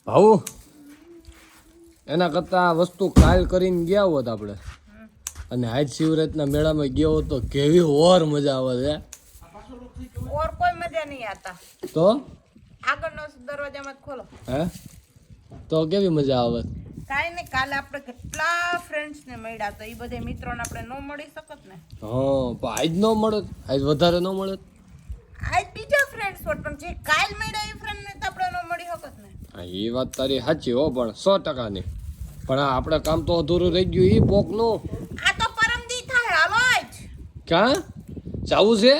ભાऊ એના કરતા આ વસ્તુ કાલ કરીને ગયા હોત આપણે અને આજ શિવરાતના મેળામાં ગયો હોત તો કેવી ઓર મજા આવે છે. ઓર કોઈ મજા નહીં આતા. તો આગળનો દરવાજામાં ખોલો. હે તો કેવી મજા આવે? કાઈ નહીં, કાલે આપણે કેટલા ફ્રેન્ડ્સ ને મળ્યા તો એ બધે મિત્રોને આપણે ન મળી શકત ને. હા પણ આજ ન મળે, આજ વધારે ન મળે. આજ બીજા ફ્રેન્ડ્સ હોત પણ જે કાલ મળ્યા એ ફ્રેન્ડ ને તો આપણે ન મળી શકત ને. હા એ વાત તારી સાચી હો, પણ 100% ની. પણ આ આપણે કામ તો અધૂરું રહી ગયું એ પોકનું. આ તો પરમદી થાય. હાલો આજ ક્યાં જાવું છે?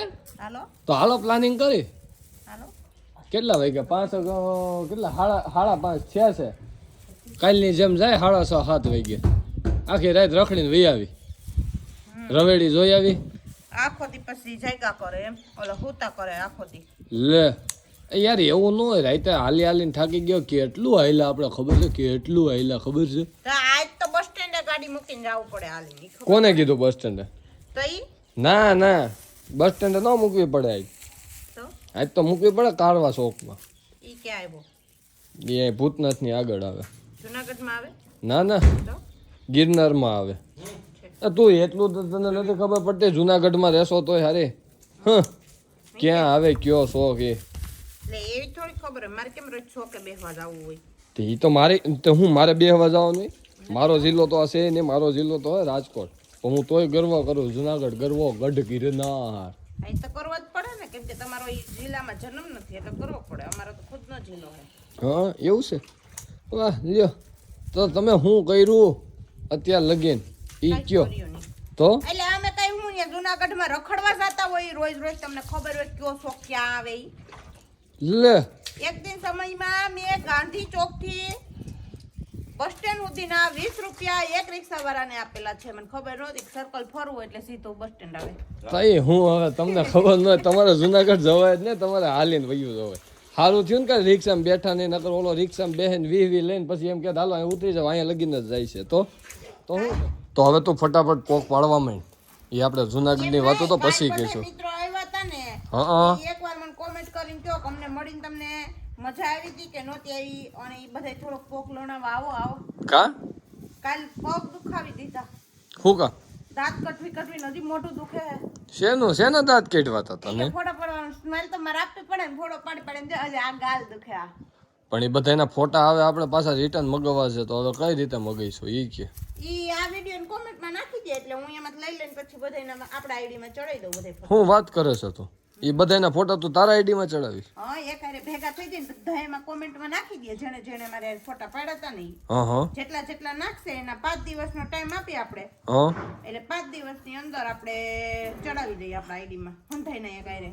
હાલો તો હાલો પ્લાનિંગ કરી. હાલો કેટલા વાગ્યા? 5 કેટલા? 5:30 થયા છે. કાલની જેમ જાય 6:30 વાગ્યા. આખી રાત રખડીને વહી આવી, રવેડી જોઈ આવી. આખો દી પછી જાયગા કરે એમ ઓલા હુતા કરે આખો દી. લે યાર એવું ન હોય. રાતે હાલી હાલીને થાકી ગયો. કેટલું હાલ્યા આપણે ખબર છે? કેટલું હાલ્યા ખબર છે? તો આજ તો બસ સ્ટેન્ડે ગાડી મૂકીને જવું પડે હાલી. કોને કીધું બસ સ્ટેન્ડે? તો ઈ ના ના, બસ સ્ટેન્ડે ન મૂકવી પડે આજ. તો આજ તો મૂકવી પડે કાળવા ચોકમાં. ઈ ક્યાં આવ્યો? એ ભૂતનાથની આગળ આવે. જુનાગઢમાં આવે? ના ના, તો ગિરનારમાં આવે. તું એટલું તો તને નથી ખબર પડતી? જુનાગઢમાં રહેશો તોય હારે ક્યાં આવે કયો શોખ એ એટલે એવી થોડી ખબર હે. મારે કેમ રોજ શોકે બેસવા જવું હોય? એ તો મારે બેહવા જવાનું નહીં. મારો જિલ્લો તો આ છે ને, મારો જિલ્લો તો હોય રાજકોટ. પણ હું તોય ગર્વ કરું. જુનાગઢ ગરવો ગઢ ગિરનાર. અહીં તો કરવો જ પડે ને, કેમ કે તમારો એ જિલ્લામાં જન્મ નથી એટલે કરવો પડે. અમારો તો ખુદનો જિલ્લો છે. હા એવું છે. વાહ લ્યો, તો તમે શું કર્યું અત્યાર લગીન ઈ કાંઈ કયો કર્યું નહીં. તો? એટલે અમે કઈ હું અહીંયા જુનાગઢમાં રખડવા જતા હોય રોજ રોજ. તમને ખબર હોય કયો શોખ ક્યાં આવે ઈ. લે એક દિન સમયમાં મેં ગાંધી ચોક થી બસ સ્ટેન્ડ સુધીના 20 રૂપિયા એક રિક્ષા વાળાને આપેલા છે. મને ખબર નહોતી સર્કલ ફરવું એટલે સીધું બસ સ્ટેન્ડ આવે. તઈ હું હવે તમને ખબર ન હોય. તમારે જુનાગઢ જવાય જ ને, તમારે હાલીને વયું જવાય. સારું થયું ને કે રિક્ષામાં બેઠા નહીં, નકર ઓલો રિક્ષામાં બેહીને 20 લઈને પછી એમ કે હાલો અહીં ઉતરી જાવ, અહીંયા લગીને જ જાય છે. તો હું તો હવે તું ફટાફટ પોક પાડવા માંડ. એ આપણે જુનાગઢની વાતો તો પછી કહીશું. મિત્રો આવ્યા હતા ને, હા એકવાર મને કોમેન્ટ કરીને કહો કે અમને મળીને તમને મજા આવી હતી કે નહોતી આવી. અને એ બધા થોડોક પોક લોણાવા આવો. કા કાલ પગ દુખાવી દીધા. શું કા? દાંત કટવી હજી મોઢું દુખે. શેના દાંત કેટવા હતા તને? ફોટો પડવાનો સ્મેલ તો મારે આપવી પડે ને. ફોટો પાડી હજી આ ગાલ દુખે. પણ એ બધા એના ફોટા આવે, આપણે પાછા રિટર્ન મગાવવા છે. તો હવે કઈ રીતે મગાવીશું એ કે? ઈ આ વિડિયો ને કોમેન્ટમાં નાખી દે એટલે હું એમાં લઈ લઈને પછી બધાને આપણા આઈડીમાં ચડાવી દઉં બધે. હું વાત કરે છે તું? એ બધાના ફોટા તું તારા આઈડીમાં ચડાવીશ? હા, એક હારે ભેગા થઈ જઈને બધા એમાં કોમેન્ટમાં નાખી દે. જેણે મારે ફોટા પાડ્યા હતા ને હા જેટલા નાખશે એના 5 દિવસનો ટાઈમ આપીએ આપણે. હા એટલે 5 દિવસની અંદર આપણે ચડાવી દઈએ આપણા આઈડીમાં. હંધાઈ ને એક હારે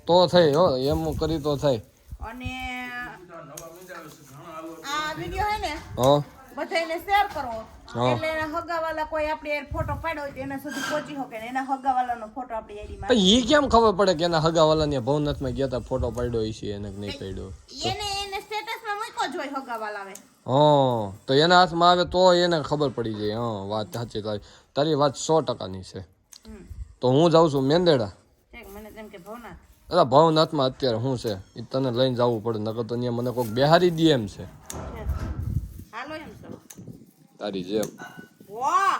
તો થઈ હો, એમ કરી તો થાય. અને આ વિડિયો હે ને હા બધાને શેર કરવો એટલે એના હગાવાલા કોઈ આપણી ફોટો પાડ્યો હોય એના સુધી પહોંચી શકે ને એના હગાવાલાનો ફોટો આપણી આઈડીમાં. પણ ઈ કેમ ખબર પડે કે એના હગાવાલાને ભવનાથમાં ગયા તા ફોટો પાડ્યો છે એને કે નહીં પાડ્યો? એને સ્ટેટસમાં મૂક્યો જ હોય હગાવાલાએ. હા તો એના હાથમાં આવે તો એને ખબર પડી જાય. હા વાત સાચી તારી વાત 100% ની છે. તો હું જાઉં છું મેંદેડા. મને તેમ કે ભવનાથ. અરે ભવનાથમાં અત્યારે શું છે એ તને લઈને જવું પડે, નકર તો ત્યાં મને કોઈક બેહારી દે એમ છે. હાલો એમ છો તારી જેમ. વાહ